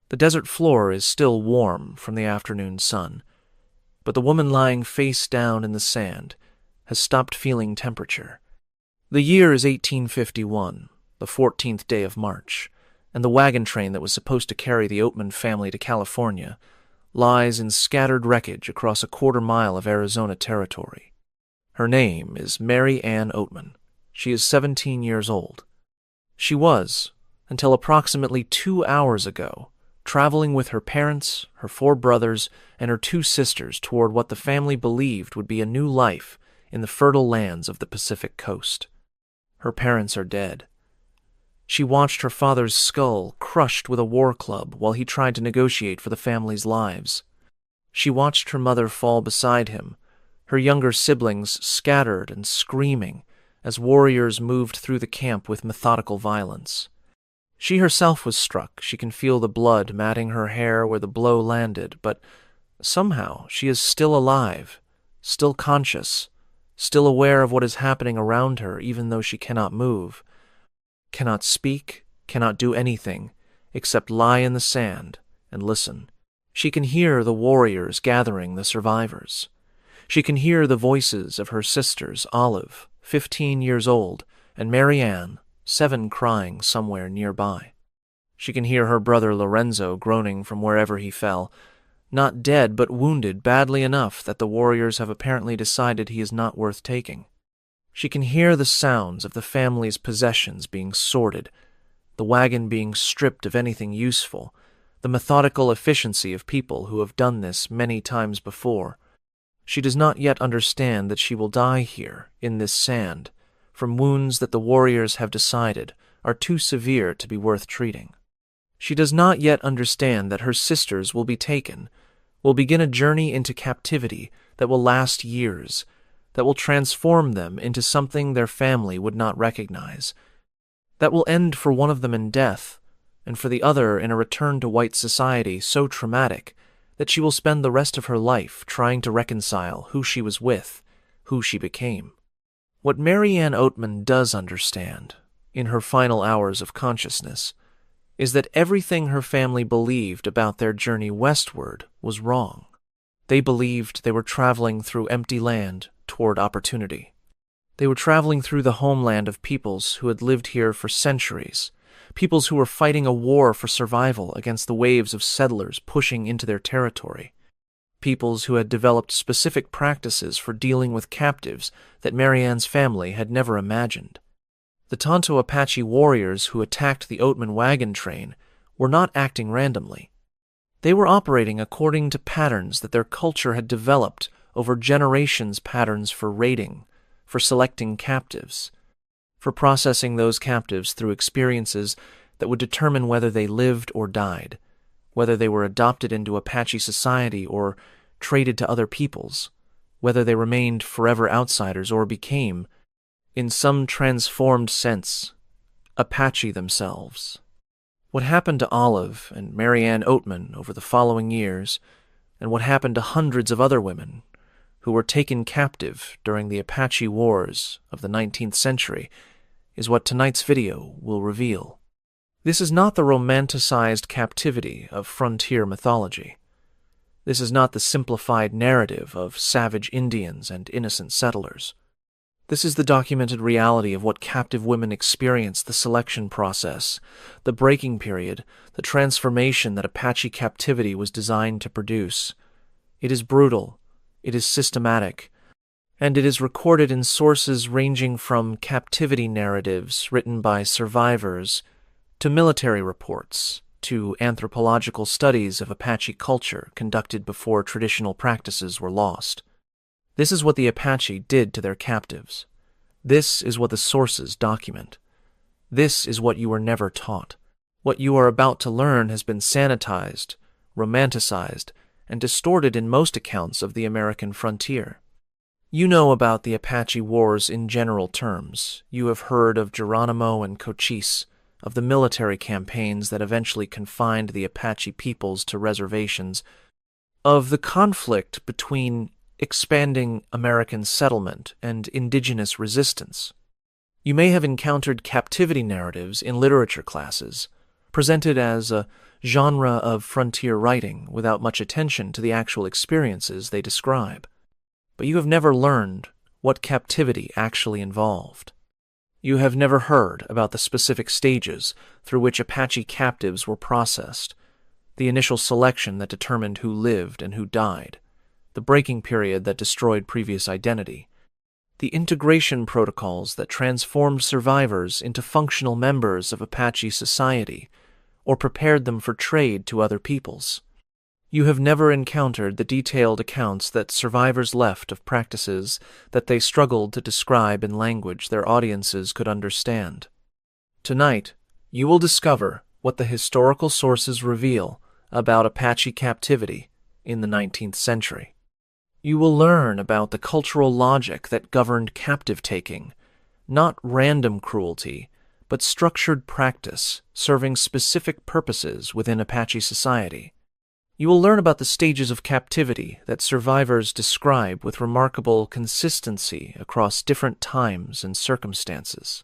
The desert floor is still warm from the afternoon sun, but the woman lying face down in the sand has stopped feeling temperature. The year is 1851, the 14th day of March, and the wagon train that was supposed to carry the Oatman family to California lies in scattered wreckage across a quarter-mile of Arizona territory. Her name is Mary Ann Oatman. She is 17 years old. She was, until approximately 2 hours ago, traveling with her parents, her 4 brothers, and her 2 sisters toward what the family believed would be a new life in the fertile lands of the Pacific coast. Her parents are dead. She watched her father's skull crushed with a war club while he tried to negotiate for the family's lives. She watched her mother fall beside him, her younger siblings scattered and screaming as warriors moved through the camp with methodical violence. She herself was struck. She can feel the blood matting her hair where the blow landed, but somehow she is still alive, still conscious, still aware of what is happening around her even though she cannot move, cannot speak, cannot do anything except lie in the sand and listen. She can hear the warriors gathering the survivors. She can hear the voices of her sisters, Olive, 15 years old, and Mary Ann, 7, crying somewhere nearby. She can hear her brother Lorenzo groaning from wherever he fell, not dead but wounded badly enough that the warriors have apparently decided he is not worth taking. She can hear the sounds of the family's possessions being sorted, the wagon being stripped of anything useful, the methodical efficiency of people who have done this many times before. She does not yet understand that she will die here, in this sand, from wounds that the warriors have decided are too severe to be worth treating. She does not yet understand that her sisters will be taken, will begin a journey into captivity that will last years, that will transform them into something their family would not recognize, that will end for one of them in death, and for the other in a return to white society so traumatic that she will spend the rest of her life trying to reconcile who she was with, who she became. What Mary Ann Oatman does understand, in her final hours of consciousness, is that everything her family believed about their journey westward was wrong. They believed they were traveling through empty land toward opportunity. They were traveling through the homeland of peoples who had lived here for centuries, peoples who were fighting a war for survival against the waves of settlers pushing into their territory, peoples who had developed specific practices for dealing with captives that Mary Ann's family had never imagined. The Tonto Apache warriors who attacked the Oatman wagon train were not acting randomly. They were operating according to patterns that their culture had developed over generations, patterns for raiding, for selecting captives, for processing those captives through experiences that would determine whether they lived or died, whether they were adopted into Apache society or traded to other peoples, whether they remained forever outsiders or became, in some transformed sense, Apache themselves. What happened to Olive and Mary Ann Oatman over the following years, and what happened to hundreds of other women who were taken captive during the Apache Wars of the 19th century, is what tonight's video will reveal. This is not the romanticized captivity of frontier mythology. This is not the simplified narrative of savage Indians and innocent settlers. This is the documented reality of what captive women experience, the selection process, the breaking period, the transformation that Apache captivity was designed to produce. It is brutal, it is systematic, and it is recorded in sources ranging from captivity narratives written by survivors to military reports to anthropological studies of Apache culture conducted before traditional practices were lost. This is what the Apache did to their captives. This is what the sources document. This is what you were never taught. What you are about to learn has been sanitized, romanticized, and distorted in most accounts of the American frontier. You know about the Apache Wars in general terms. You have heard of Geronimo and Cochise, of the military campaigns that eventually confined the Apache peoples to reservations, of the conflict between expanding American settlement and indigenous resistance. You may have encountered captivity narratives in literature classes, presented as a genre of frontier writing without much attention to the actual experiences they describe. But you have never learned what captivity actually involved. You have never heard about the specific stages through which Apache captives were processed, the initial selection that determined who lived and who died, the breaking period that destroyed previous identity, the integration protocols that transformed survivors into functional members of Apache society or prepared them for trade to other peoples. You have never encountered the detailed accounts that survivors left of practices that they struggled to describe in language their audiences could understand. Tonight, you will discover what the historical sources reveal about Apache captivity in the 19th century. You will learn about the cultural logic that governed captive taking, not random cruelty, but structured practice serving specific purposes within Apache society. You will learn about the stages of captivity that survivors describe with remarkable consistency across different times and circumstances.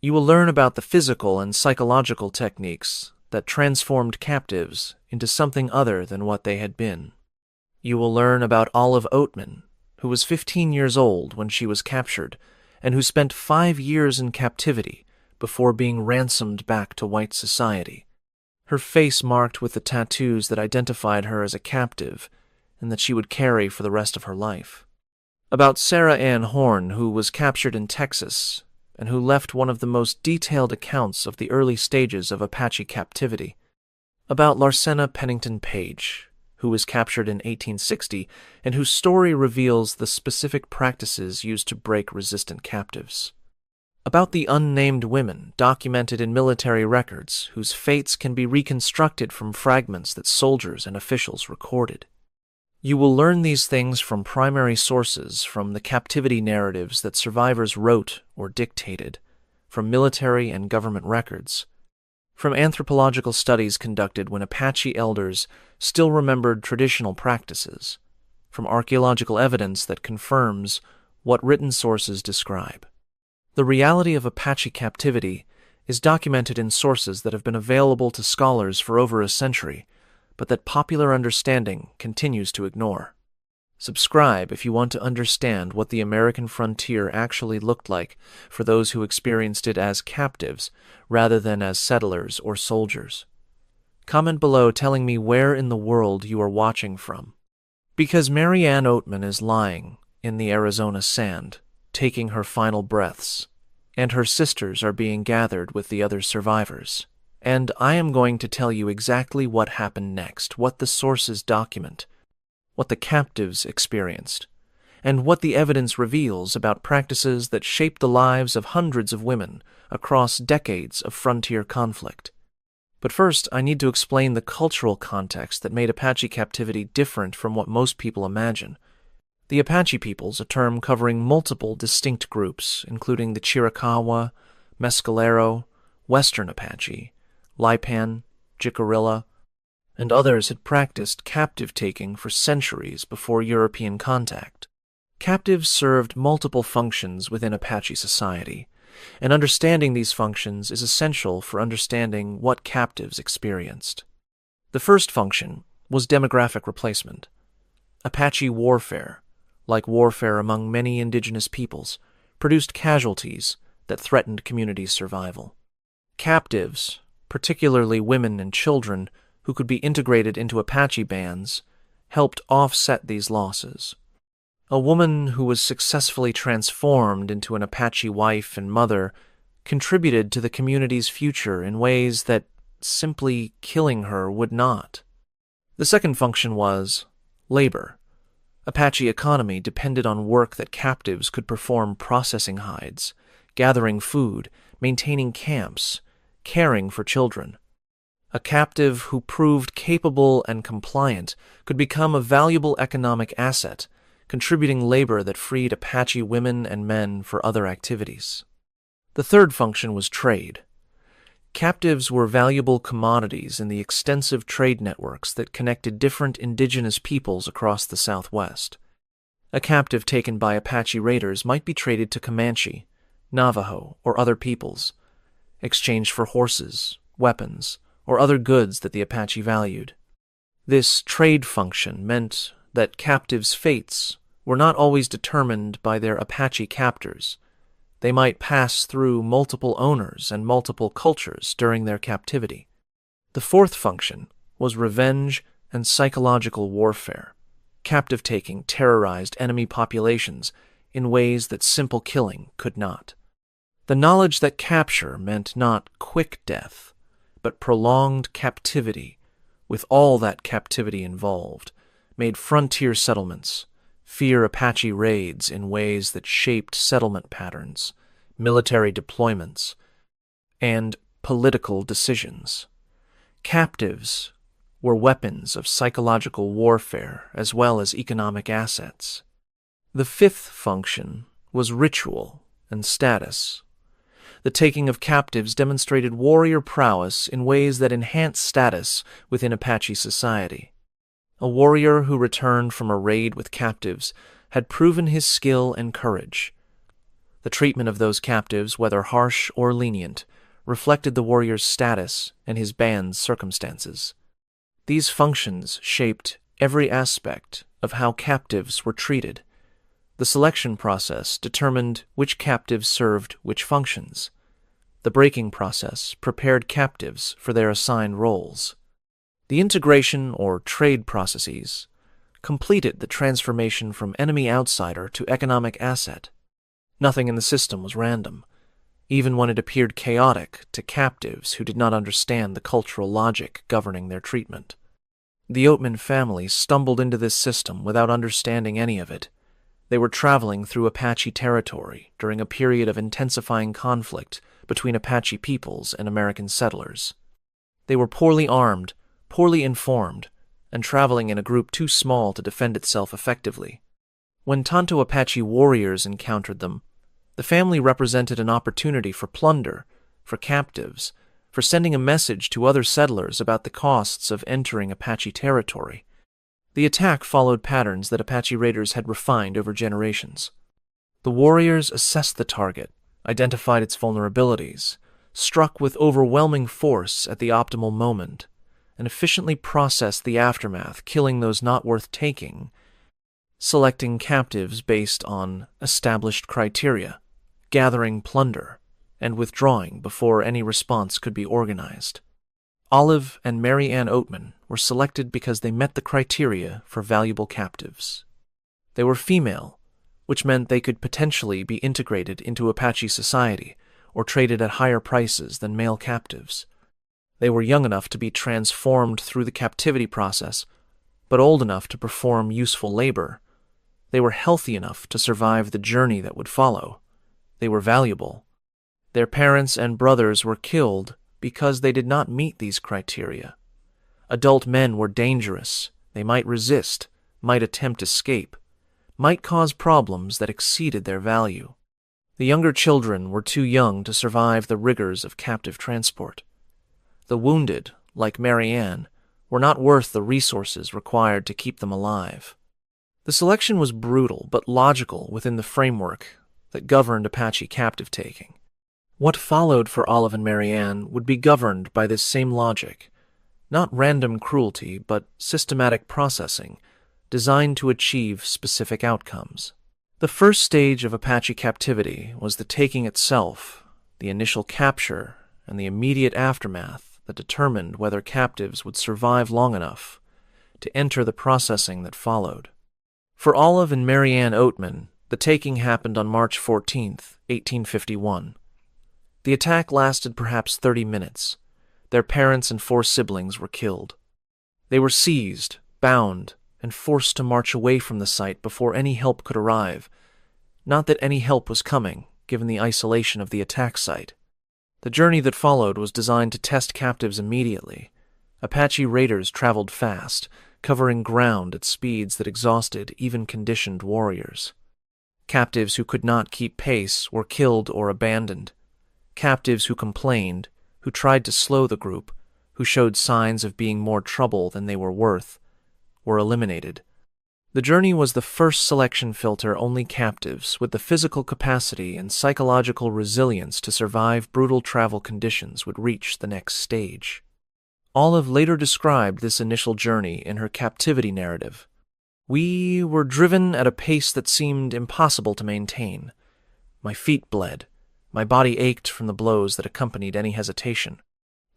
You will learn about the physical and psychological techniques that transformed captives into something other than what they had been. You will learn about Olive Oatman, who was 15 years old when she was captured, and who spent 5 years in captivity before being ransomed back to white society, her face marked with the tattoos that identified her as a captive and that she would carry for the rest of her life. About Sarah Ann Horn, who was captured in Texas and who left one of the most detailed accounts of the early stages of Apache captivity. About Larsena Pennington Page, who was captured in 1860 and whose story reveals the specific practices used to break resistant captives. About the unnamed women documented in military records whose fates can be reconstructed from fragments that soldiers and officials recorded. You will learn these things from primary sources, from the captivity narratives that survivors wrote or dictated, from military and government records, from anthropological studies conducted when Apache elders still remembered traditional practices, from archaeological evidence that confirms what written sources describe. The reality of Apache captivity is documented in sources that have been available to scholars for over a century, but that popular understanding continues to ignore. Subscribe if you want to understand what the American frontier actually looked like for those who experienced it as captives rather than as settlers or soldiers. Comment below telling me where in the world you are watching from. Because Mary Ann Oatman is lying in the Arizona sand, taking her final breaths, and her sisters are being gathered with the other survivors. And I am going to tell you exactly what happened next, what the sources document, what the captives experienced, and what the evidence reveals about practices that shaped the lives of hundreds of women across decades of frontier conflict. But first, I need to explain the cultural context that made Apache captivity different from what most people imagine. The Apache peoples, a term covering multiple distinct groups, including the Chiricahua, Mescalero, Western Apache, Lipan, Jicarilla, and others had practiced captive-taking for centuries before European contact. Captives served multiple functions within Apache society, and understanding these functions is essential for understanding what captives experienced. The first function was demographic replacement. Apache warfare, like warfare among many indigenous peoples, produced casualties that threatened community survival. Captives, particularly women and children who could be integrated into Apache bands, helped offset these losses. A woman who was successfully transformed into an Apache wife and mother contributed to the community's future in ways that simply killing her would not. The second function was labor. Apache economy depended on work that captives could perform, processing hides, gathering food, maintaining camps, caring for children. A captive who proved capable and compliant could become a valuable economic asset, contributing labor that freed Apache women and men for other activities. The third function was trade. Captives were valuable commodities in the extensive trade networks that connected different indigenous peoples across the Southwest. A captive taken by Apache raiders might be traded to Comanche, Navajo, or other peoples, exchanged for horses, weapons, or other goods that the Apache valued. This trade function meant that captives' fates were not always determined by their Apache captors. They might pass through multiple owners and multiple cultures during their captivity. The fourth function was revenge and psychological warfare. Captive-taking terrorized enemy populations in ways that simple killing could not. The knowledge that capture meant not quick death, but prolonged captivity, with all that captivity involved, made frontier settlements fear Apache raids in ways that shaped settlement patterns, military deployments, and political decisions. Captives were weapons of psychological warfare as well as economic assets. The fifth function was ritual and status. The taking of captives demonstrated warrior prowess in ways that enhanced status within Apache society. A warrior who returned from a raid with captives had proven his skill and courage. The treatment of those captives, whether harsh or lenient, reflected the warrior's status and his band's circumstances. These functions shaped every aspect of how captives were treated. The selection process determined which captives served which functions. The breaking process prepared captives for their assigned roles. The integration or trade processes completed the transformation from enemy outsider to economic asset. Nothing in the system was random, even when it appeared chaotic to captives who did not understand the cultural logic governing their treatment. The Oatman family stumbled into this system without understanding any of it. They were traveling through Apache territory during a period of intensifying conflict between Apache peoples and American settlers. They were poorly armed, poorly informed, and traveling in a group too small to defend itself effectively. When Tonto Apache warriors encountered them, the family represented an opportunity for plunder, for captives, for sending a message to other settlers about the costs of entering Apache territory. The attack followed patterns that Apache raiders had refined over generations. The warriors assessed the target, identified its vulnerabilities, struck with overwhelming force at the optimal moment, and efficiently processed the aftermath, killing those not worth taking, selecting captives based on established criteria, gathering plunder, and withdrawing before any response could be organized. Olive and Mary Ann Oatman were selected because they met the criteria for valuable captives. They were female, which meant they could potentially be integrated into Apache society or traded at higher prices than male captives. They were young enough to be transformed through the captivity process, but old enough to perform useful labor. They were healthy enough to survive the journey that would follow. They were valuable. Their parents and brothers were killed because they did not meet these criteria. Adult men were dangerous. They might resist, might attempt escape, might cause problems that exceeded their value. The younger children were too young to survive the rigors of captive transport. The wounded, like Mary Ann, were not worth the resources required to keep them alive. The selection was brutal but logical within the framework that governed Apache captive taking. What followed for Olive and Mary Ann would be governed by this same logic, not random cruelty, but systematic processing, designed to achieve specific outcomes. The first stage of Apache captivity was the taking itself, the initial capture, and the immediate aftermath that determined whether captives would survive long enough to enter the processing that followed. For Olive and Mary Ann Oatman, the taking happened on March 14, 1851. The attack lasted perhaps 30 minutes. Their parents and 4 siblings were killed. They were seized, bound, and forced to march away from the site before any help could arrive. Not that any help was coming, given the isolation of the attack site. The journey that followed was designed to test captives immediately. Apache raiders traveled fast, covering ground at speeds that exhausted even conditioned warriors. Captives who could not keep pace were killed or abandoned. Captives who complained, who tried to slow the group, who showed signs of being more trouble than they were worth, were eliminated. The journey was the first selection filter only captives with the physical capacity and psychological resilience to survive brutal travel conditions would reach the next stage. Olive later described this initial journey in her Captivity narrative. "We were driven at a pace that seemed impossible to maintain. My feet bled. My body ached from the blows that accompanied any hesitation.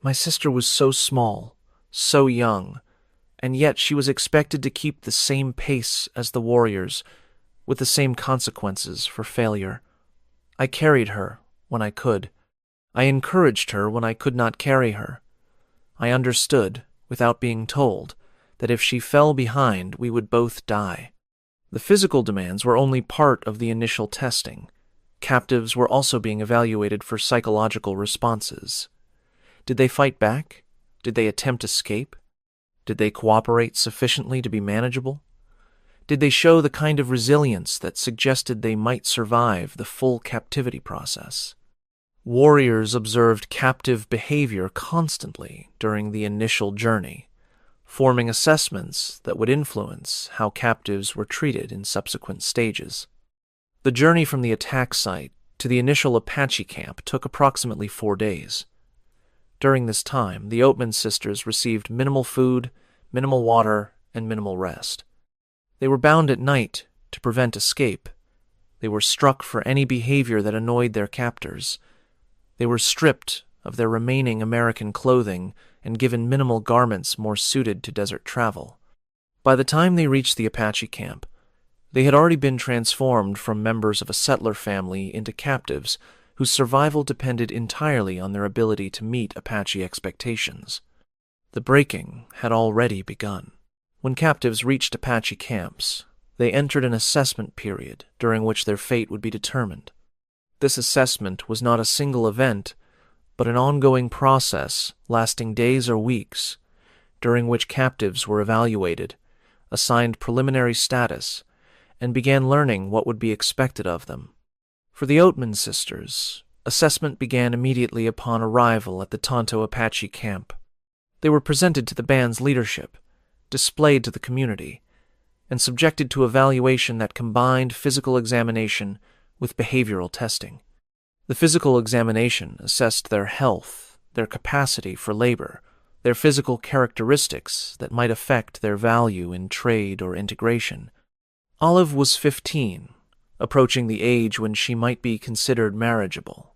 My sister was so small, so young, and yet she was expected to keep the same pace as the warriors, with the same consequences for failure. I carried her when I could. I encouraged her when I could not carry her. I understood, without being told, that if she fell behind, we would both die." The physical demands were only part of the initial testing. Captives were also being evaluated for psychological responses. Did they fight back? Did they attempt escape? Did they cooperate sufficiently to be manageable? Did they show the kind of resilience that suggested they might survive the full captivity process? Warriors observed captive behavior constantly during the initial journey, forming assessments that would influence how captives were treated in subsequent stages. The journey from the attack site to the initial Apache camp took approximately 4 days. During this time, the Oatman sisters received minimal food, minimal water, and minimal rest. They were bound at night to prevent escape. They were struck for any behavior that annoyed their captors. They were stripped of their remaining American clothing and given minimal garments more suited to desert travel. By the time they reached the Apache camp, they had already been transformed from members of a settler family into captives whose survival depended entirely on their ability to meet Apache expectations. The breaking had already begun. When captives reached Apache camps, they entered an assessment period during which their fate would be determined. This assessment was not a single event, but an ongoing process lasting days or weeks, during which captives were evaluated, assigned preliminary status, and began learning what would be expected of them. For the Oatman sisters, assessment began immediately upon arrival at the Tonto Apache camp. They were presented to the band's leadership, displayed to the community, and subjected to evaluation that combined physical examination with behavioral testing. The physical examination assessed their health, their capacity for labor, their physical characteristics that might affect their value in trade or integration. Olive was 15, approaching the age when she might be considered marriageable.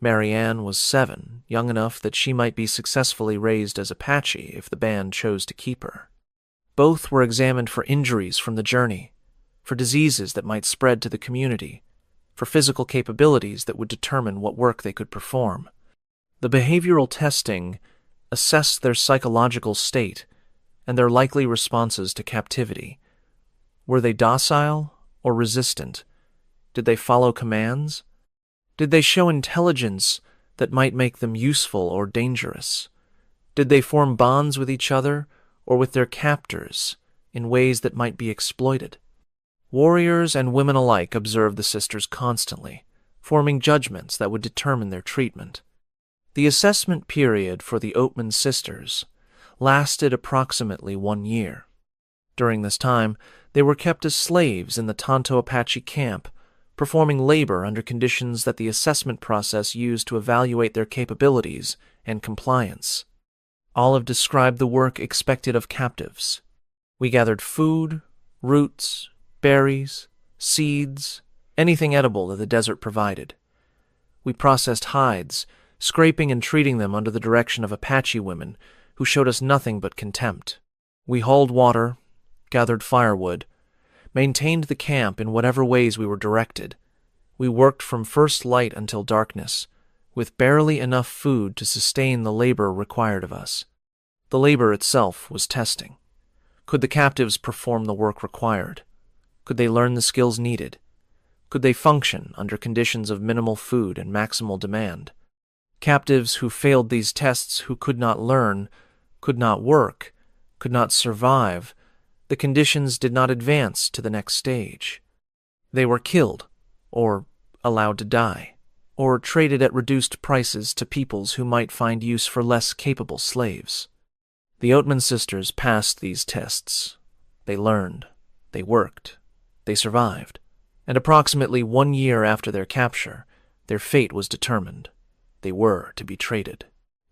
Marianne was 7, young enough that she might be successfully raised as Apache if the band chose to keep her. Both were examined for injuries from the journey, for diseases that might spread to the community, for physical capabilities that would determine what work they could perform. The behavioral testing assessed their psychological state and their likely responses to captivity. Were they docile or resistant? Did they follow commands? Did they show intelligence that might make them useful or dangerous? Did they form bonds with each other or with their captors in ways that might be exploited? Warriors and women alike observed the sisters constantly, forming judgments that would determine their treatment. The assessment period for the Oatman sisters lasted approximately 1 year. During this time, they were kept as slaves in the Tonto Apache camp, performing labor under conditions that the assessment process used to evaluate their capabilities and compliance. Olive described the work expected of captives. "We gathered food, roots, berries, seeds, anything edible that the desert provided. We processed hides, scraping and treating them under the direction of Apache women who showed us nothing but contempt. We hauled water, gathered firewood, maintained the camp in whatever ways we were directed. We worked from first light until darkness, with barely enough food to sustain the labor required of us. The labor itself was testing. Could the captives perform the work required? Could they learn the skills needed? Could they function under conditions of minimal food and maximal demand? Captives who failed these tests, who could not learn, could not work, could not survive, the conditions did not advance to the next stage. They were killed, or allowed to die, or traded at reduced prices to peoples who might find use for less capable slaves. The Oatman sisters passed these tests. They learned, they worked, they survived, and approximately 1 year after their capture, their fate was determined. They were to be traded.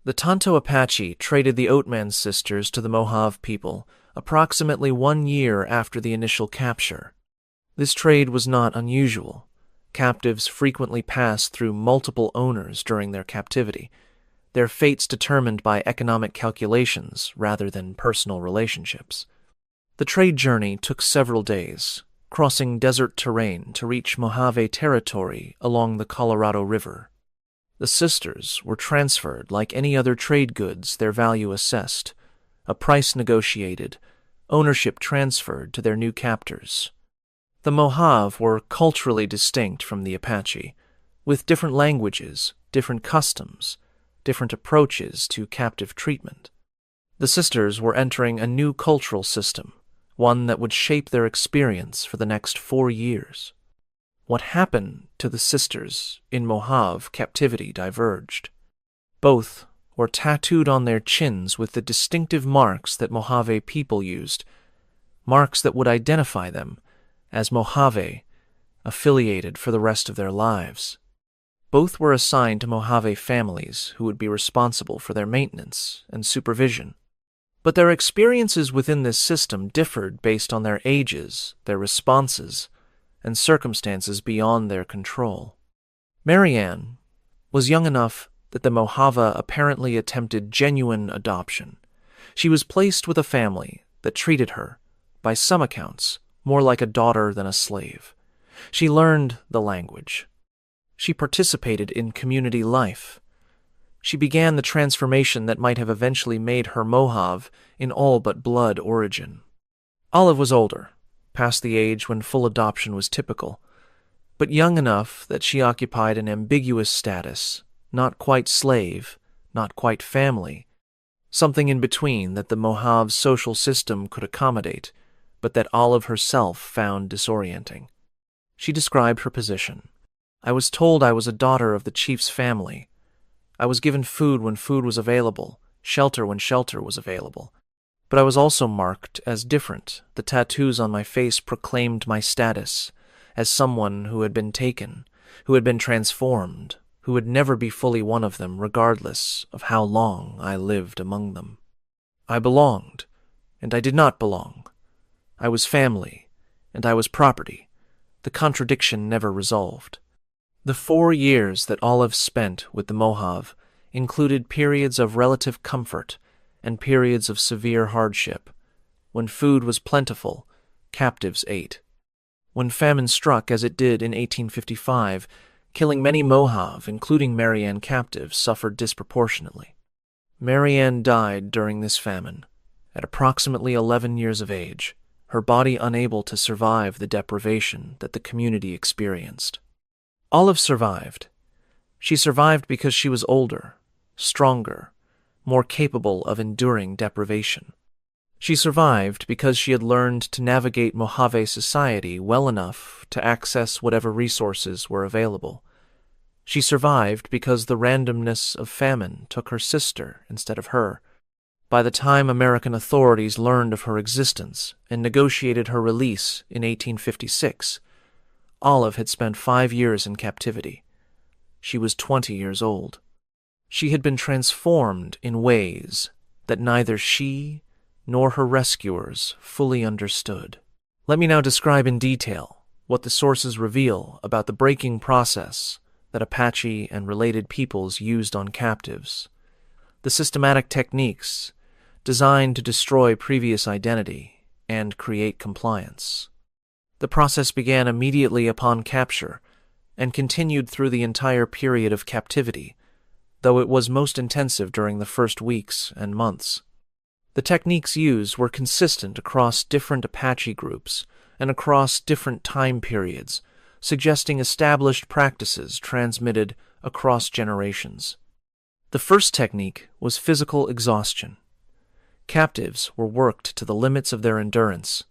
The Tonto Apache traded the Oatman sisters to the Mojave people approximately 1 year after the initial capture. This trade was not unusual. Captives frequently passed through multiple owners during their captivity, their fates determined by economic calculations rather than personal relationships. The trade journey took several days, crossing desert terrain to reach Mojave territory along the Colorado River. The sisters were transferred like any other trade goods, their value assessed, a price negotiated, ownership transferred to their new captors. The Mojave were culturally distinct from the Apache, with different languages, different customs, different approaches to captive treatment. The sisters were entering a new cultural system, one that would shape their experience for the next 4 years. What happened to the sisters in Mojave captivity diverged. Both were tattooed on their chins with the distinctive marks that Mojave people used, marks that would identify them as Mojave, affiliated for the rest of their lives. Both were assigned to Mojave families who would be responsible for their maintenance and supervision. But their experiences within this system differed based on their ages, their responses, and circumstances beyond their control. Marianne was young enough that the Mojave apparently attempted genuine adoption. She was placed with a family that treated her, by some accounts, more like a daughter than a slave. She learned the language. She participated in community life. She began the transformation that might have eventually made her Mojave in all but blood origin. Olive was older, past the age when full adoption was typical, but young enough that she occupied an ambiguous status, not quite slave, not quite family, something in between that the Mojave social system could accommodate, but that Olive herself found disorienting. She described her position. I was told I was a daughter of the chief's family. I was given food when food was available, shelter when shelter was available. But I was also marked as different. The tattoos on my face proclaimed my status as someone who had been taken, who had been transformed, who would never be fully one of them regardless of how long I lived among them. I belonged, and I did not belong. I was family, and I was property. The contradiction never resolved. The 4 years that Olive spent with the Mojave included periods of relative comfort and periods of severe hardship. When food was plentiful, captives ate. When famine struck, as it did in 1855, killing many Mojave, including Marianne captives, suffered disproportionately. Marianne died during this famine, at approximately 11 years of age, her body unable to survive the deprivation that the community experienced. Olive survived. She survived because she was older, stronger, more capable of enduring deprivation. She survived because she had learned to navigate Mojave society well enough to access whatever resources were available. She survived because the randomness of famine took her sister instead of her. By the time American authorities learned of her existence and negotiated her release in 1856, Olive had spent 5 years in captivity. She was 20 years old. She had been transformed in ways that neither she nor her rescuers fully understood. Let me now describe in detail what the sources reveal about the breaking process that Apache and related peoples used on captives, the systematic techniques designed to destroy previous identity and create compliance. The process began immediately upon capture and continued through the entire period of captivity, though it was most intensive during the first weeks and months. The techniques used were consistent across different Apache groups and across different time periods, suggesting established practices transmitted across generations. The first technique was physical exhaustion. Captives were worked to the limits of their endurance,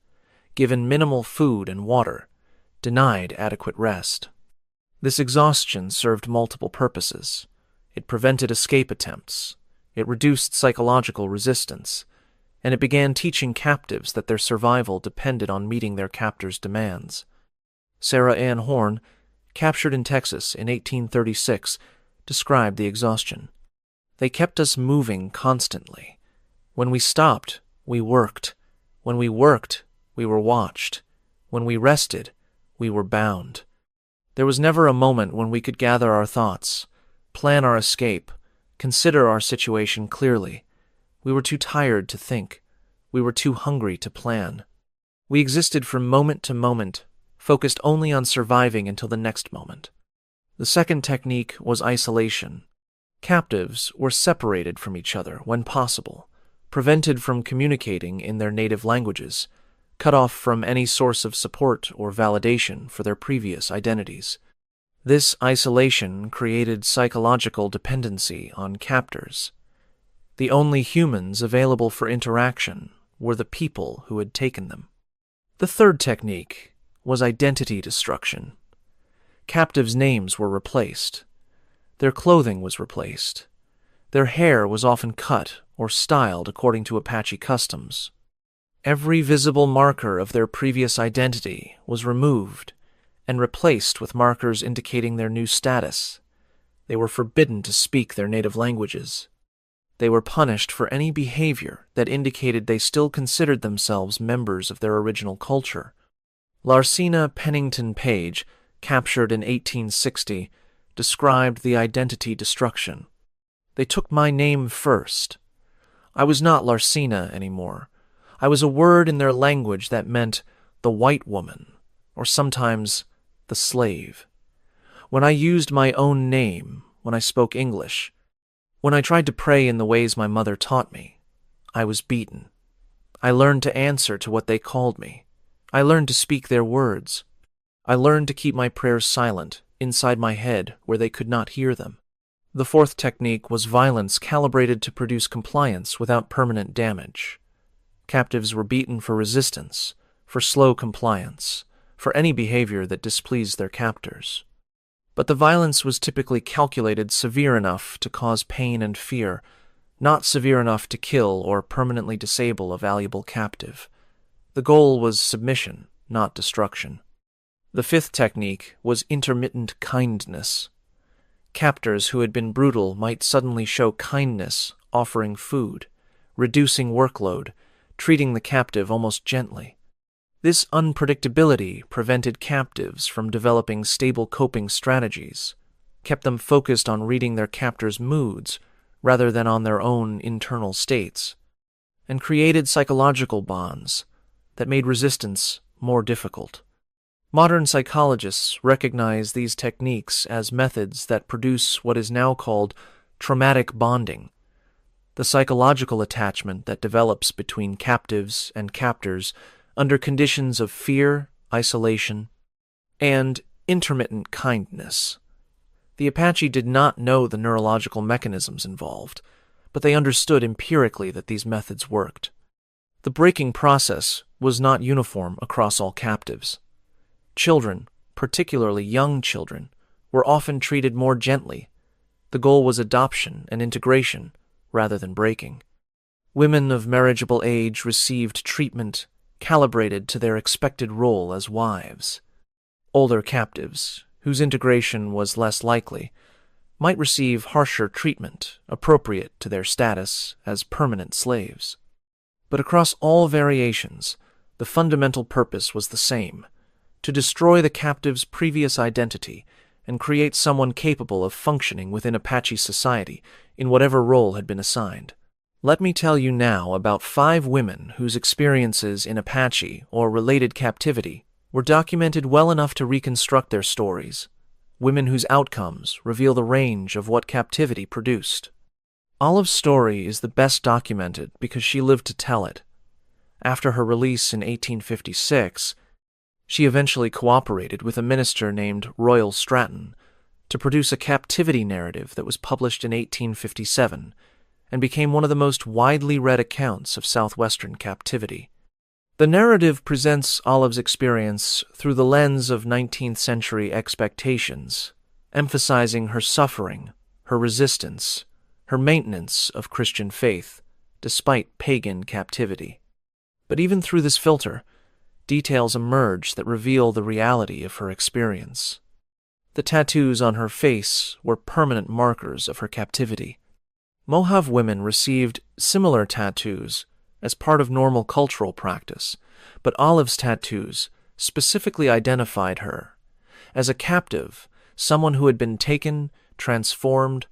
given minimal food and water, denied adequate rest. This exhaustion served multiple purposes. It prevented escape attempts, it reduced psychological resistance, and it began teaching captives that their survival depended on meeting their captors' demands. Sarah Ann Horn, captured in Texas in 1836, described the exhaustion. They kept us moving constantly. When we stopped, we worked. When we worked, we were watched. When we rested, we were bound. There was never a moment when we could gather our thoughts, plan our escape, consider our situation clearly. We were too tired to think. We were too hungry to plan. We existed from moment to moment, focused only on surviving until the next moment. The second technique was isolation. Captives were separated from each other when possible, prevented from communicating in their native languages, cut off from any source of support or validation for their previous identities. This isolation created psychological dependency on captors. The only humans available for interaction were the people who had taken them. The third technique was identity destruction. Captives' names were replaced. Their clothing was replaced. Their hair was often cut or styled according to Apache customs. Every visible marker of their previous identity was removed and replaced with markers indicating their new status. They were forbidden to speak their native languages. They were punished for any behavior that indicated they still considered themselves members of their original culture. Larsena Pennington Page, captured in 1860, described the identity destruction. They took my name first. I was not Larsena anymore. I was a word in their language that meant the white woman, or sometimes the slave. When I used my own name, when I spoke English, when I tried to pray in the ways my mother taught me, I was beaten. I learned to answer to what they called me. I learned to speak their words. I learned to keep my prayers silent, inside my head where they could not hear them. The fourth technique was violence calibrated to produce compliance without permanent damage. Captives were beaten for resistance, for slow compliance, for any behavior that displeased their captors. But the violence was typically calculated severe enough to cause pain and fear, not severe enough to kill or permanently disable a valuable captive. The goal was submission, not destruction. The fifth technique was intermittent kindness. Captors who had been brutal might suddenly show kindness, offering food, reducing workload, treating the captive almost gently. This unpredictability prevented captives from developing stable coping strategies, kept them focused on reading their captors' moods rather than on their own internal states, and created psychological bonds that made resistance more difficult. Modern psychologists recognize these techniques as methods that produce what is now called traumatic bonding, the psychological attachment that develops between captives and captors under conditions of fear, isolation, and intermittent kindness. The Apache did not know the neurological mechanisms involved, but they understood empirically that these methods worked. The breaking process was not uniform across all captives. Children, particularly young children, were often treated more gently. The goal was adoption and integration rather than breaking. Women of marriageable age received treatment calibrated to their expected role as wives. Older captives, whose integration was less likely, might receive harsher treatment appropriate to their status as permanent slaves. But across all variations, the fundamental purpose was the same: to destroy the captive's previous identity and create someone capable of functioning within Apache society in whatever role had been assigned. Let me tell you now about 5 women whose experiences in Apache or related captivity were documented well enough to reconstruct their stories, women whose outcomes reveal the range of what captivity produced. Olive's story is the best documented because she lived to tell it. After her release in 1856, she eventually cooperated with a minister named Royal Stratton to produce a captivity narrative that was published in 1857 and became one of the most widely read accounts of southwestern captivity. The narrative presents Olive's experience through the lens of 19th century expectations, emphasizing her suffering, her resistance, her maintenance of Christian faith, despite pagan captivity. But even through this filter, details emerge that reveal the reality of her experience. The tattoos on her face were permanent markers of her captivity. Mojave women received similar tattoos as part of normal cultural practice, but Olive's tattoos specifically identified her as a captive, someone who had been taken, transformed,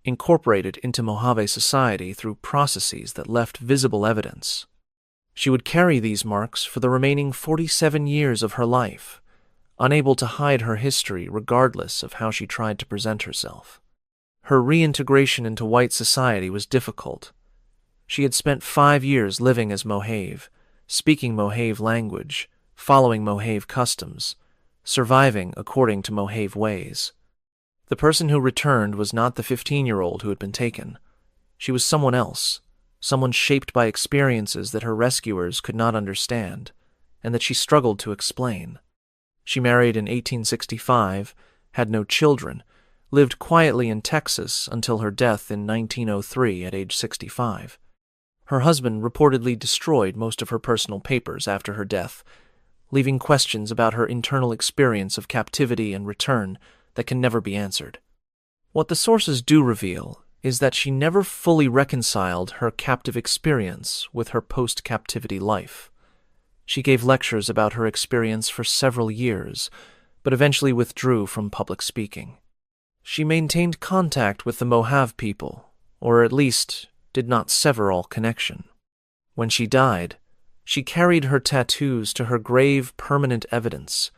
incorporated into Mojave society through processes that left visible evidence. She would carry these marks for the remaining 47 years of her life, unable to hide her history regardless of how she tried to present herself. Her reintegration into white society was difficult. She had spent 5 years living as Mojave, speaking Mojave language, following Mojave customs, surviving according to Mojave ways. The person who returned was not the 15-year-old who had been taken. She was someone else, someone shaped by experiences that her rescuers could not understand, and that she struggled to explain. She married in 1865, had no children, lived quietly in Texas until her death in 1903 at age 65. Her husband reportedly destroyed most of her personal papers after her death, leaving questions about her internal experience of captivity and return that can never be answered. What the sources do reveal is that she never fully reconciled her captive experience with her post-captivity life. She gave lectures about her experience for several years, but eventually withdrew from public speaking. She maintained contact with the Mojave people, or at least did not sever all connection. When she died, she carried her tattoos to her grave permanent evidence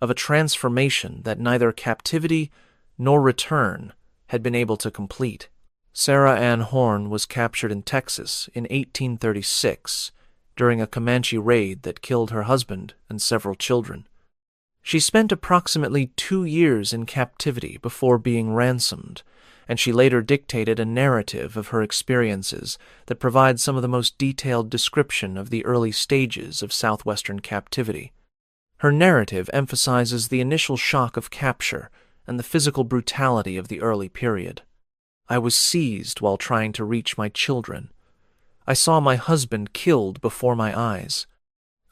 of a transformation that neither captivity nor return had been able to complete. Sarah Ann Horn was captured in Texas in 1836 during a Comanche raid that killed her husband and several children. She spent approximately 2 years in captivity before being ransomed, and she later dictated a narrative of her experiences that provides some of the most detailed description of the early stages of southwestern captivity. Her narrative emphasizes the initial shock of capture and the physical brutality of the early period. I was seized while trying to reach my children. I saw my husband killed before my eyes.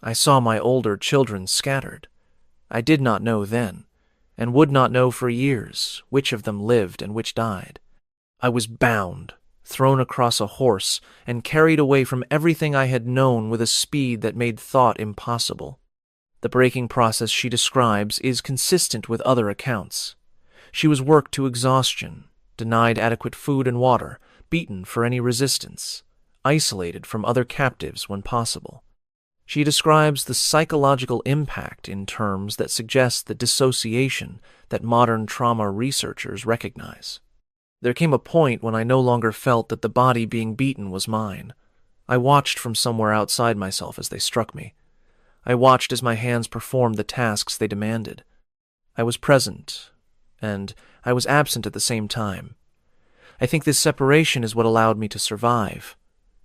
I saw my older children scattered. I did not know then, and would not know for years, which of them lived and which died. I was bound, thrown across a horse, and carried away from everything I had known with a speed that made thought impossible. The breaking process she describes is consistent with other accounts. She was worked to exhaustion, denied adequate food and water, beaten for any resistance, isolated from other captives when possible. She describes the psychological impact in terms that suggest the dissociation that modern trauma researchers recognize. There came a point when I no longer felt that the body being beaten was mine. I watched from somewhere outside myself as they struck me. I watched as my hands performed the tasks they demanded. I was present, and I was absent at the same time. I think this separation is what allowed me to survive.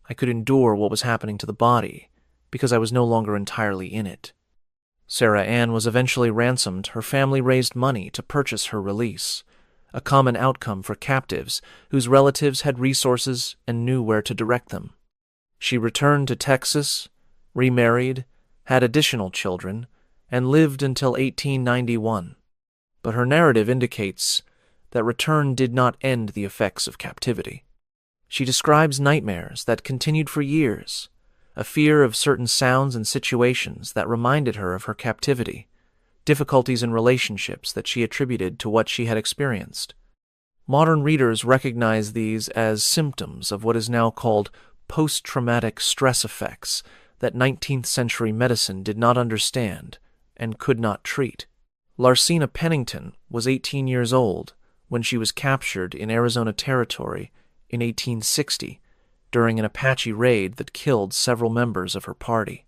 I could endure what was happening to the body, because I was no longer entirely in it. Sarah Ann was eventually ransomed. Her family raised money to purchase her release, a common outcome for captives whose relatives had resources and knew where to direct them. She returned to Texas, remarried, had additional children, and lived until 1891. But her narrative indicates that return did not end the effects of captivity. She describes nightmares that continued for years, a fear of certain sounds and situations that reminded her of her captivity, difficulties in relationships that she attributed to what she had experienced. Modern readers recognize these as symptoms of what is now called post-traumatic stress effects that 19th century medicine did not understand and could not treat. Larsena Pennington was 18 years old when she was captured in Arizona Territory in 1860 during an Apache raid that killed several members of her party.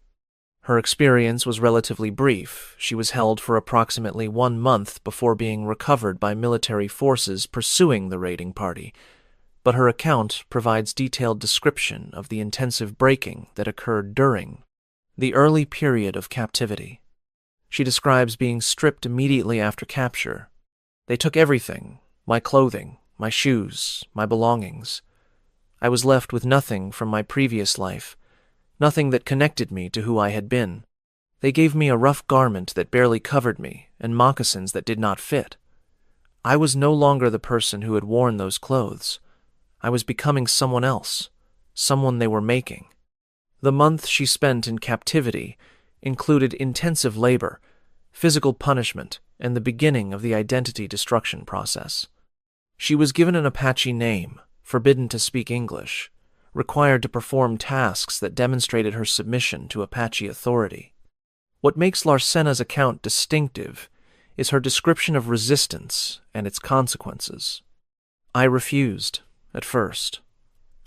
Her experience was relatively brief. She was held for approximately 1 month before being recovered by military forces pursuing the raiding party, but her account provides detailed description of the intensive breaking that occurred during the early period of captivity. She describes being stripped immediately after capture. They took everything, my clothing, my shoes, my belongings. I was left with nothing from my previous life, nothing that connected me to who I had been. They gave me a rough garment that barely covered me and moccasins that did not fit. I was no longer the person who had worn those clothes. I was becoming someone else, someone they were making. The month she spent in captivity included intensive labor, physical punishment, and the beginning of the identity destruction process. She was given an Apache name, forbidden to speak English, required to perform tasks that demonstrated her submission to Apache authority. What makes Larsena's account distinctive is her description of resistance and its consequences. I refused, at first.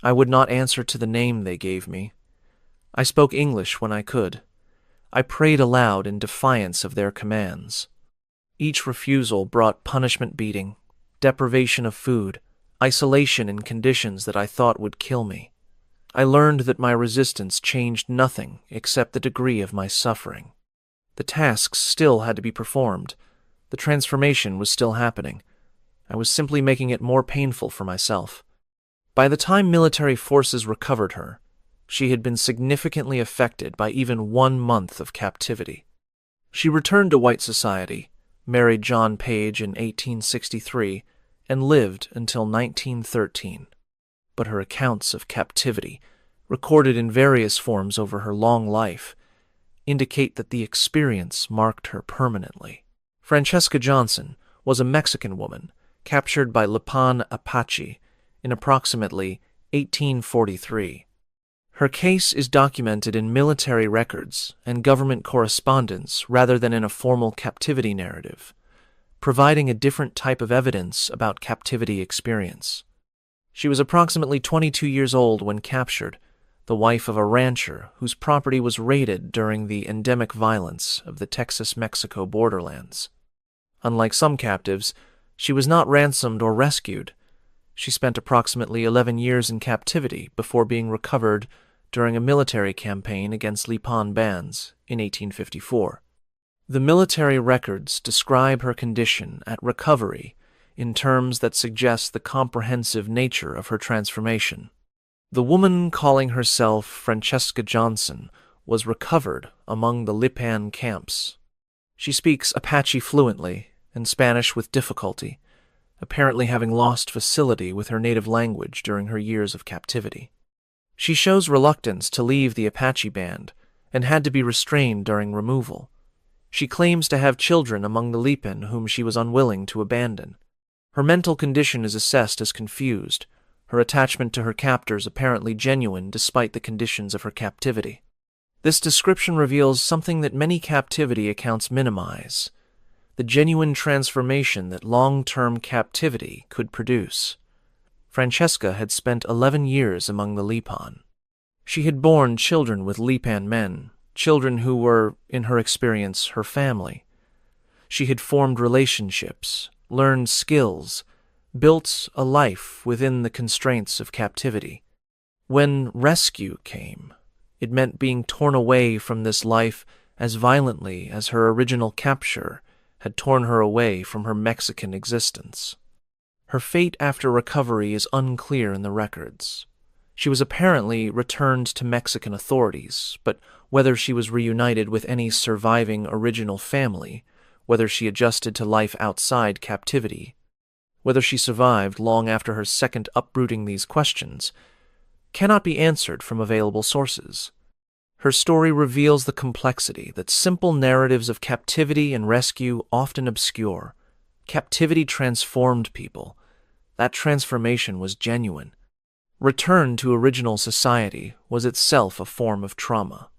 I would not answer to the name they gave me. I spoke English when I could. I prayed aloud in defiance of their commands. Each refusal brought punishment beating, deprivation of food, isolation in conditions that I thought would kill me. I learned that my resistance changed nothing except the degree of my suffering. The tasks still had to be performed. The transformation was still happening. I was simply making it more painful for myself. By the time military forces recovered her, she had been significantly affected by even 1 month of captivity. She returned to white society, married John Page in 1863, and lived until 1913. But her accounts of captivity, recorded in various forms over her long life, indicate that the experience marked her permanently. Francesca Johnson was a Mexican woman captured by Lipan Apache in approximately 1843. Her case is documented in military records and government correspondence rather than in a formal captivity narrative, providing a different type of evidence about captivity experience. She was approximately 22 years old when captured, the wife of a rancher whose property was raided during the endemic violence of the Texas-Mexico borderlands. Unlike some captives, she was not ransomed or rescued. She spent approximately 11 years in captivity before being recovered during a military campaign against Lipan bands in 1854. The military records describe her condition at recovery in terms that suggest the comprehensive nature of her transformation. The woman calling herself Francesca Johnson was recovered among the Lipan camps. She speaks Apache fluently and Spanish with difficulty, apparently having lost facility with her native language during her years of captivity. She shows reluctance to leave the Apache band and had to be restrained during removal. She claims to have children among the Lipan whom she was unwilling to abandon. Her mental condition is assessed as confused, her attachment to her captors apparently genuine despite the conditions of her captivity. This description reveals something that many captivity accounts minimize: the genuine transformation that long-term captivity could produce. Francesca had spent 11 years among the Lipan. She had borne children with Lipan men, children who were, in her experience, her family. She had formed relationships, learned skills, built a life within the constraints of captivity. When rescue came, it meant being torn away from this life as violently as her original capture had torn her away from her Mexican existence. Her fate after recovery is unclear in the records. She was apparently returned to Mexican authorities, but whether she was reunited with any surviving original family, whether she adjusted to life outside captivity, whether she survived long after her second uprooting these questions, cannot be answered from available sources. Her story reveals the complexity that simple narratives of captivity and rescue often obscure. Captivity transformed people. That transformation was genuine. Return to original society was itself a form of trauma.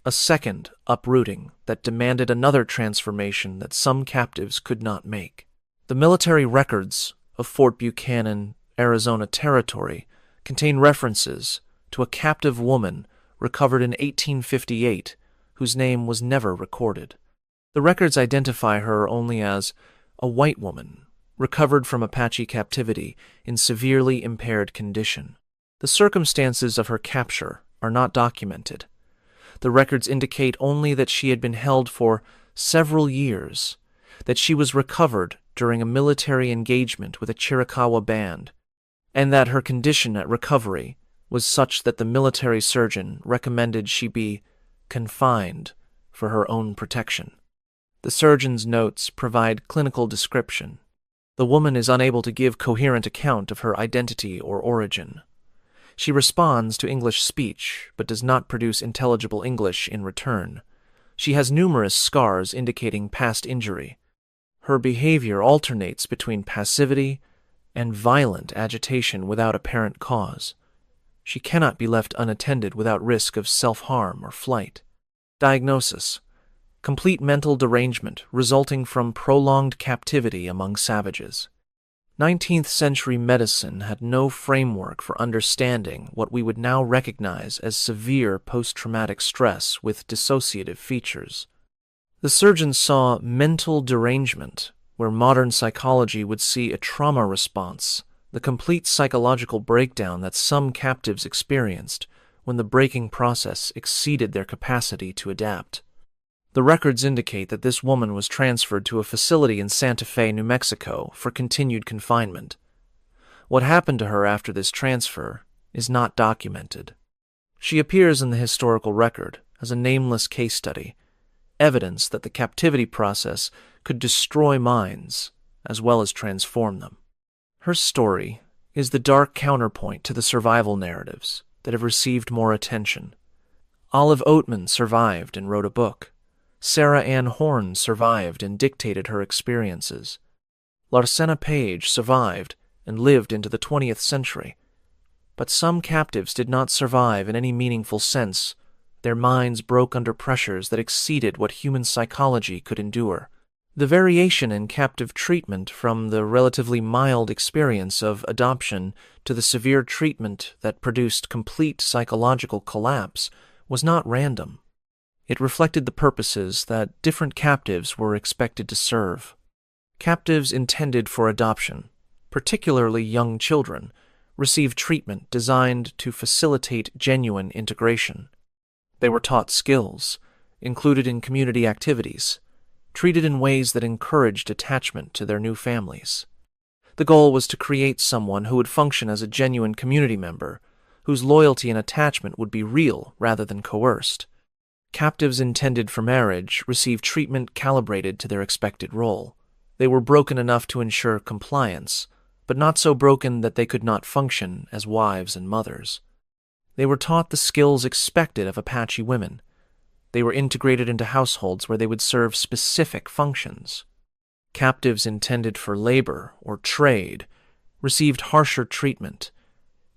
A second uprooting that demanded another transformation that some captives could not make. The military records of Fort Buchanan, Arizona Territory contain references to a captive woman recovered in 1858 whose name was never recorded. The records identify her only as a white woman recovered from Apache captivity in severely impaired condition. The circumstances of her capture are not documented. The records indicate only that she had been held for several years, that she was recovered during a military engagement with a Chiricahua band, and that her condition at recovery was such that the military surgeon recommended she be confined for her own protection. The surgeon's notes provide clinical description. The woman is unable to give coherent account of her identity or origin. She responds to English speech, but does not produce intelligible English in return. She has numerous scars indicating past injury. Her behavior alternates between passivity and violent agitation without apparent cause. She cannot be left unattended without risk of self-harm or flight. Diagnosis: complete mental derangement resulting from prolonged captivity among savages. 19th century medicine had no framework for understanding what we would now recognize as severe post-traumatic stress with dissociative features. The surgeons saw mental derangement, where modern psychology would see a trauma response, the complete psychological breakdown that some captives experienced when the breaking process exceeded their capacity to adapt. The records indicate that this woman was transferred to a facility in Santa Fe, New Mexico, for continued confinement. What happened to her after this transfer is not documented. She appears in the historical record as a nameless case study, evidence that the captivity process could destroy minds as well as transform them. Her story is the dark counterpoint to the survival narratives that have received more attention. Olive Oatman survived and wrote a book. Sarah Ann Horn survived and dictated her experiences. Larsena Page survived and lived into the 20th century. But some captives did not survive in any meaningful sense. Their minds broke under pressures that exceeded what human psychology could endure. The variation in captive treatment from the relatively mild experience of adoption to the severe treatment that produced complete psychological collapse was not random. It reflected the purposes that different captives were expected to serve. Captives intended for adoption, particularly young children, received treatment designed to facilitate genuine integration. They were taught skills, included in community activities, treated in ways that encouraged attachment to their new families. The goal was to create someone who would function as a genuine community member, whose loyalty and attachment would be real rather than coerced. Captives intended for marriage received treatment calibrated to their expected role. They were broken enough to ensure compliance, but not so broken that they could not function as wives and mothers. They were taught the skills expected of Apache women. They were integrated into households where they would serve specific functions. Captives intended for labor or trade received harsher treatment.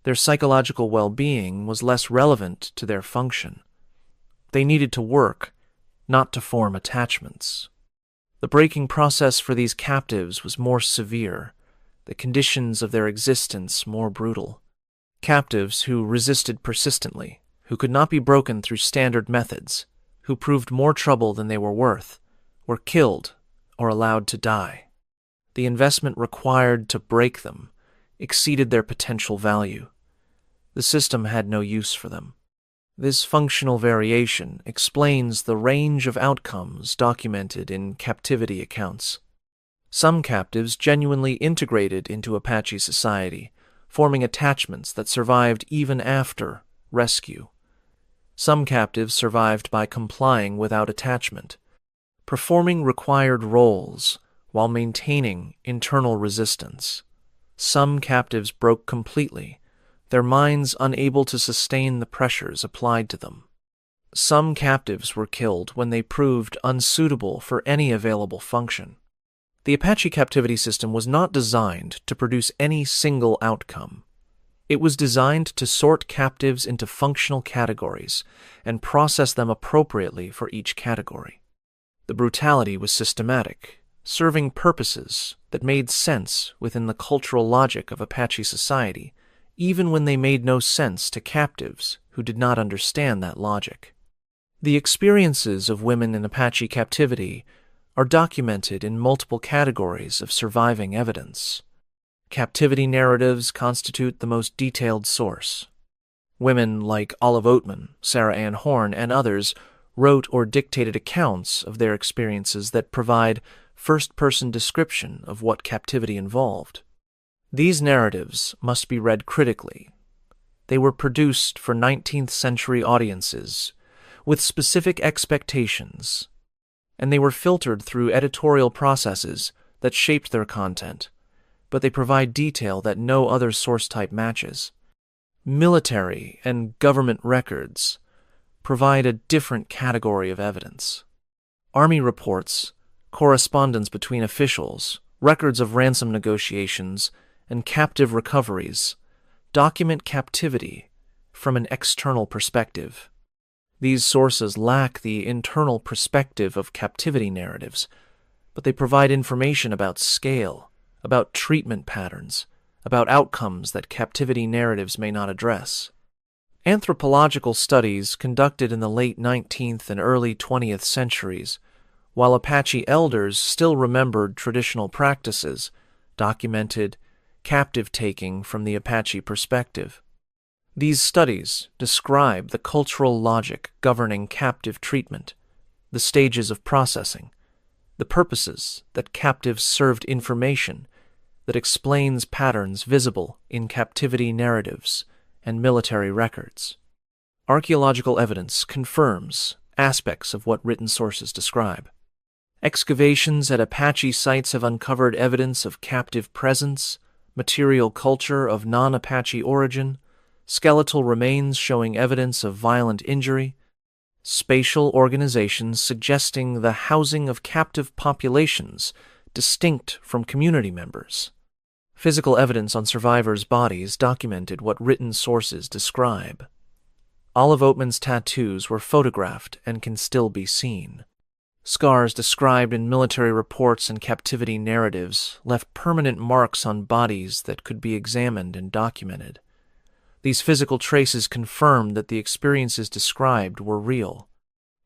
Their psychological well-being was less relevant to their function. They needed to work, not to form attachments. The breaking process for these captives was more severe, the conditions of their existence more brutal. Captives who resisted persistently, who could not be broken through standard methods, who proved more trouble than they were worth, were killed or allowed to die. The investment required to break them exceeded their potential value. The system had no use for them. This functional variation explains the range of outcomes documented in captivity accounts. Some captives genuinely integrated into Apache society, forming attachments that survived even after rescue. Some captives survived by complying without attachment, performing required roles while maintaining internal resistance. Some captives broke completely, their minds unable to sustain the pressures applied to them. Some captives were killed when they proved unsuitable for any available function. The Apache captivity system was not designed to produce any single outcome. It was designed to sort captives into functional categories and process them appropriately for each category. The brutality was systematic, serving purposes that made sense within the cultural logic of Apache society, even when they made no sense to captives who did not understand that logic. The experiences of women in Apache captivity are documented in multiple categories of surviving evidence. Captivity narratives constitute the most detailed source. Women like Olive Oatman, Sarah Ann Horn, and others wrote or dictated accounts of their experiences that provide first-person description of what captivity involved. These narratives must be read critically. They were produced for 19th century audiences with specific expectations, and they were filtered through editorial processes that shaped their content but they provide detail that no other source type matches. Military and government records provide a different category of evidence. Army reports, correspondence between officials, records of ransom negotiations, and captive recoveries document captivity from an external perspective. These sources lack the internal perspective of captivity narratives, but they provide information about scale, about treatment patterns, about outcomes that captivity narratives may not address. Anthropological studies conducted in the late 19th and early 20th centuries, while Apache elders still remembered traditional practices, documented captive taking from the Apache perspective. These studies describe the cultural logic governing captive treatment, the stages of processing, the purposes that captives served information that explains patterns visible in captivity narratives and military records. Archaeological evidence confirms aspects of what written sources describe. Excavations at Apache sites have uncovered evidence of captive presence, material culture of non-Apache origin, skeletal remains showing evidence of violent injury, spatial organizations suggesting the housing of captive populations distinct from community members. Physical evidence on survivors' bodies documented what written sources describe. Olive Oatman's tattoos were photographed and can still be seen. Scars described in military reports and captivity narratives left permanent marks on bodies that could be examined and documented. These physical traces confirmed that the experiences described were real.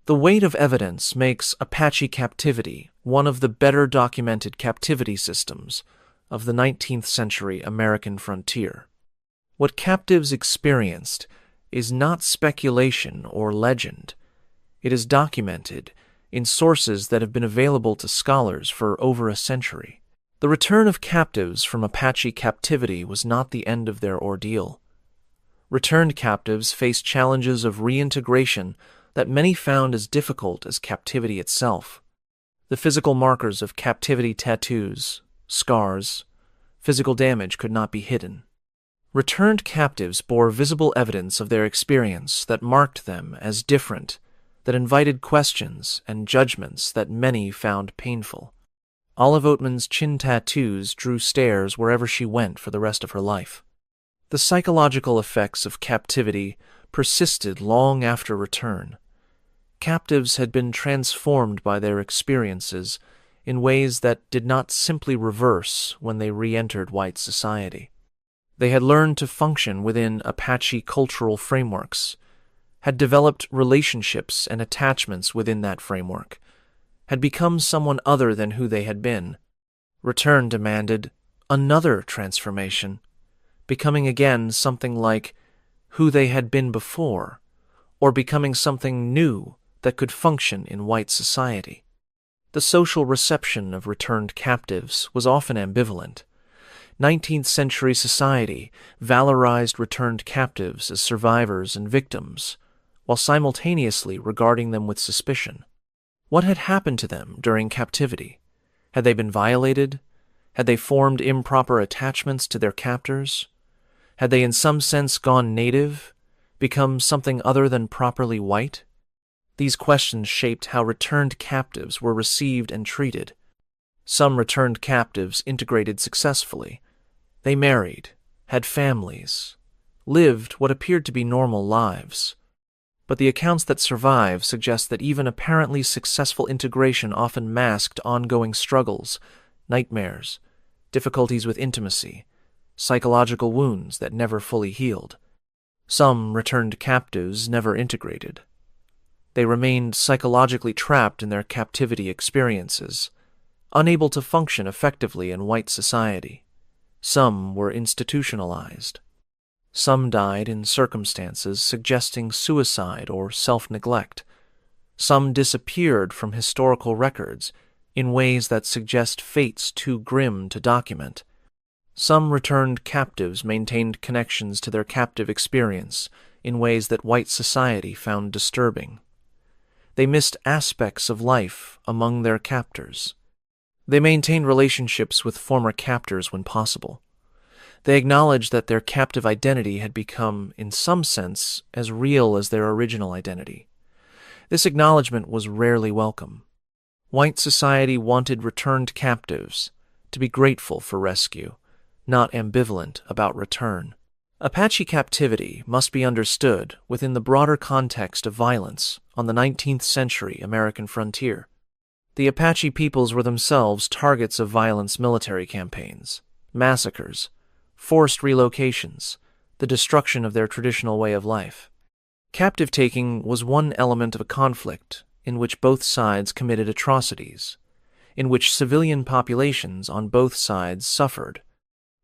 The weight of evidence makes Apache captivity one of the better documented captivity systems of the 19th century American frontier. What captives experienced is not speculation or legend. It is documented in sources that have been available to scholars for over a century. The return of captives from Apache captivity was not the end of their ordeal. Returned captives faced challenges of reintegration that many found as difficult as captivity itself. The physical markers of captivity tattoos, scars, physical damage could not be hidden. Returned captives bore visible evidence of their experience that marked them as different, that invited questions and judgments that many found painful. Olive Oatman's chin tattoos drew stares wherever she went for the rest of her life. The psychological effects of captivity persisted long after return. Captives had been transformed by their experiences in ways that did not simply reverse when they re-entered white society. They had learned to function within Apache cultural frameworks, had developed relationships and attachments within that framework, had become someone other than who they had been. Return demanded another transformation, becoming again something like who they had been before, or becoming something new that could function in white society. The social reception of returned captives was often ambivalent. 19th century society valorized returned captives as survivors and victims, while simultaneously regarding them with suspicion. What had happened to them during captivity? Had they been violated? Had they formed improper attachments to their captors? Had they in some sense gone native, become something other than properly white? These questions shaped how returned captives were received and treated. Some returned captives integrated successfully. They married, had families, lived what appeared to be normal lives. But the accounts that survive suggest that even apparently successful integration often masked ongoing struggles, nightmares, difficulties with intimacy, psychological wounds that never fully healed. Some returned captives never integrated. They remained psychologically trapped in their captivity experiences, unable to function effectively in white society. Some were institutionalized. Some died in circumstances suggesting suicide or self-neglect. Some disappeared from historical records in ways that suggest fates too grim to document. Some returned captives maintained connections to their captive experience in ways that white society found disturbing. They missed aspects of life among their captors. They maintained relationships with former captors when possible. They acknowledged that their captive identity had become, in some sense, as real as their original identity. This acknowledgement was rarely welcome. White society wanted returned captives to be grateful for rescue, not ambivalent about return. Apache captivity must be understood within the broader context of violence on the 19th century American frontier. The Apache peoples were themselves targets of violence military campaigns, massacres, forced relocations, the destruction of their traditional way of life. Captive taking was one element of a conflict in which both sides committed atrocities, in which civilian populations on both sides suffered,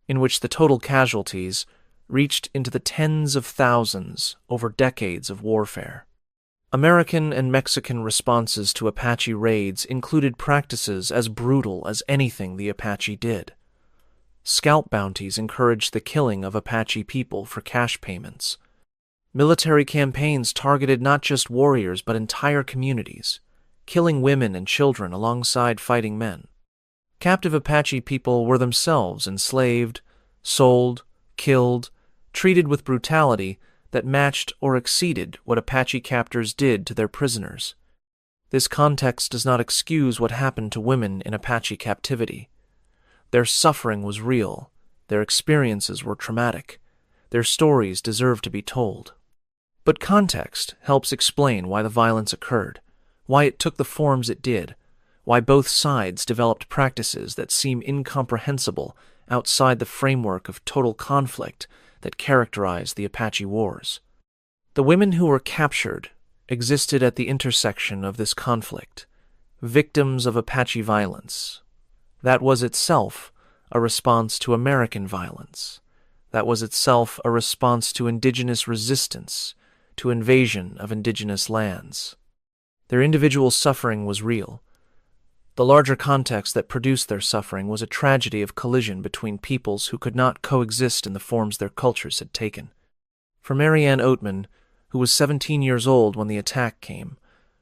in which the total casualties reached into the tens of thousands over decades of warfare. American and Mexican responses to Apache raids included practices as brutal as anything the Apache did. Scalp bounties encouraged the killing of Apache people for cash payments. Military campaigns targeted not just warriors but entire communities, killing women and children alongside fighting men. Captive Apache people were themselves enslaved, sold, killed, treated with brutality that matched or exceeded what Apache captors did to their prisoners. This context does not excuse what happened to women in Apache captivity. Their suffering was real, their experiences were traumatic, their stories deserve to be told. But context helps explain why the violence occurred, why it took the forms it did, why both sides developed practices that seem incomprehensible outside the framework of total conflict that characterized the Apache Wars. The women who were captured existed at the intersection of this conflict, victims of Apache violence. That was itself a response to American violence. That was itself a response to indigenous resistance, to invasion of indigenous lands. Their individual suffering was real. The larger context that produced their suffering was a tragedy of collision between peoples who could not coexist in the forms their cultures had taken. For Marianne Oatman, who was 17 years old when the attack came,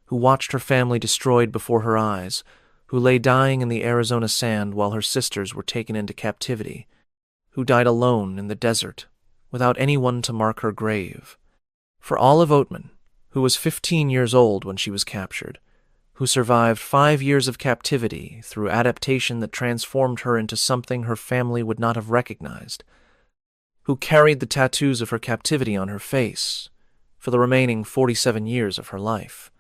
who watched her family destroyed before her eyes, who lay dying in the Arizona sand while her sisters were taken into captivity, who died alone in the desert, without anyone to mark her grave. For Olive Oatman, who was 15 years old when she was captured, who survived 5 years of captivity through adaptation that transformed her into something her family would not have recognized, who carried the tattoos of her captivity on her face for the remaining 47 years of her life,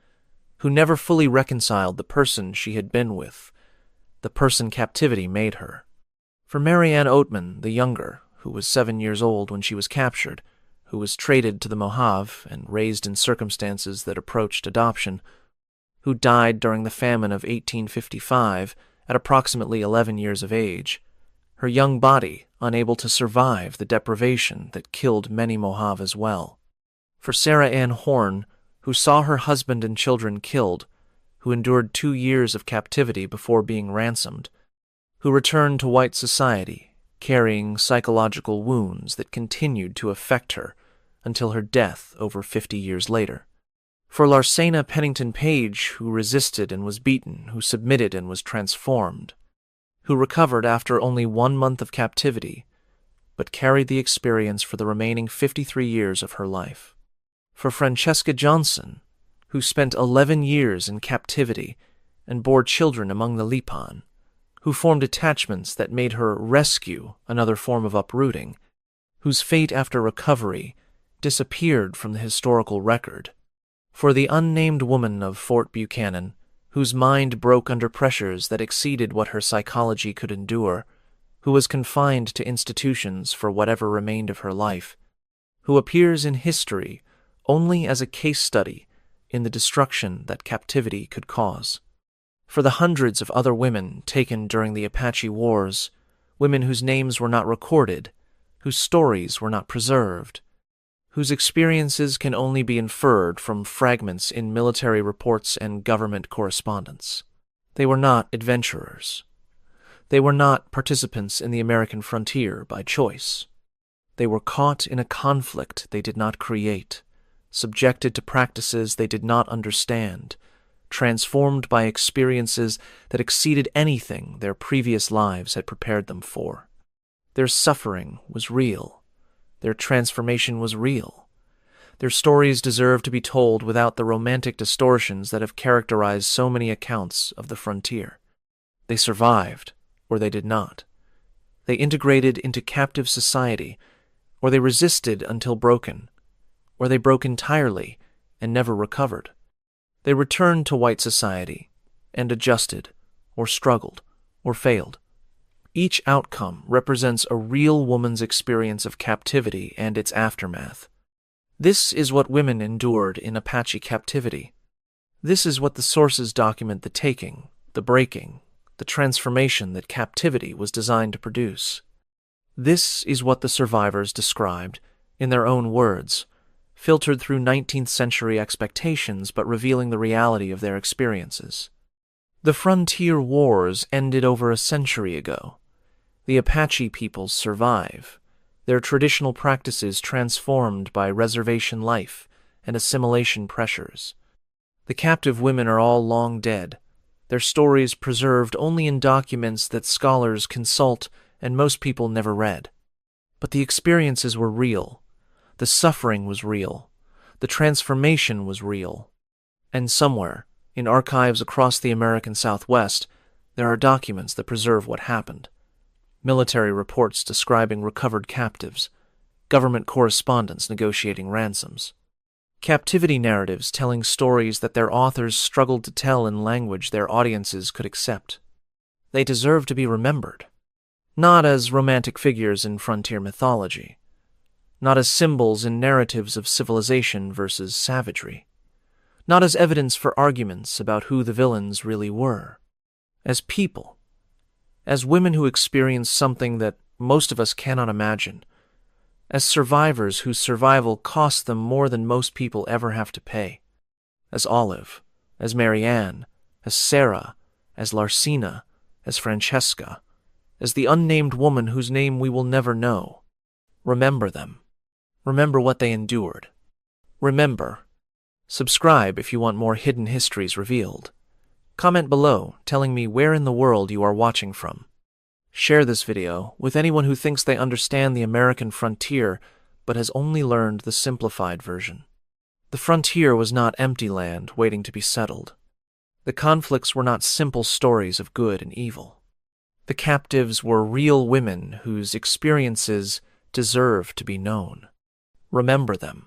who never fully reconciled the person she had been with, the person captivity made her. For Marianne Oatman, the younger, who was 7 years old when she was captured, who was traded to the Mojave and raised in circumstances that approached adoption, who died during the famine of 1855 at approximately 11 years of age, her young body unable to survive the deprivation that killed many Mojave as well. For Sarah Ann Horn, who saw her husband and children killed, who endured 2 years of captivity before being ransomed, who returned to white society, carrying psychological wounds that continued to affect her until her death over 50 years later. For Larsena Pennington Page, who resisted and was beaten, who submitted and was transformed, who recovered after only 1 month of captivity, but carried the experience for the remaining 53 years of her life. For Francesca Johnson, who spent 11 years in captivity and bore children among the Lipan, who formed attachments that made her rescue another form of uprooting, whose fate after recovery disappeared from the historical record. For the unnamed woman of Fort Buchanan, whose mind broke under pressures that exceeded what her psychology could endure, who was confined to institutions for whatever remained of her life, who appears in history only as a case study in the destruction that captivity could cause. For the hundreds of other women taken during the Apache Wars, women whose names were not recorded, whose stories were not preserved, whose experiences can only be inferred from fragments in military reports and government correspondence. They were not adventurers. They were not participants in the American frontier by choice. They were caught in a conflict they did not create, subjected to practices they did not understand, transformed by experiences that exceeded anything their previous lives had prepared them for. Their suffering was real. Their transformation was real. Their stories deserve to be told without the romantic distortions that have characterized so many accounts of the frontier. They survived, or they did not. They integrated into captive society, or they resisted until broken, or they broke entirely and never recovered. They returned to white society and adjusted, or struggled, or failed. Each outcome represents a real woman's experience of captivity and its aftermath. This is what women endured in Apache captivity. This is what the sources document the taking, the breaking, the transformation that captivity was designed to produce. This is what the survivors described, in their own words, filtered through 19th century expectations but revealing the reality of their experiences. The frontier wars ended over a century ago. The Apache peoples survive, their traditional practices transformed by reservation life and assimilation pressures. The captive women are all long dead, their stories preserved only in documents that scholars consult and most people never read. But the experiences were real, the suffering was real, the transformation was real. And somewhere, in archives across the American Southwest, there are documents that preserve what happened. Military reports describing recovered captives, government correspondence negotiating ransoms, captivity narratives telling stories that their authors struggled to tell in language their audiences could accept. They deserve to be remembered, not as romantic figures in frontier mythology, not as symbols in narratives of civilization versus savagery, not as evidence for arguments about who the villains really were, as people, as women who experienced something that most of us cannot imagine, as survivors whose survival cost them more than most people ever have to pay, as Olive, as Marianne, as Sarah, as Larsena, as Francesca, as the unnamed woman whose name we will never know. Remember them. Remember what they endured. Remember. Subscribe if you want more hidden histories revealed. Comment below telling me where in the world you are watching from. Share this video with anyone who thinks they understand the American frontier but has only learned the simplified version. The frontier was not empty land waiting to be settled. The conflicts were not simple stories of good and evil. The captives were real women whose experiences deserve to be known. Remember them.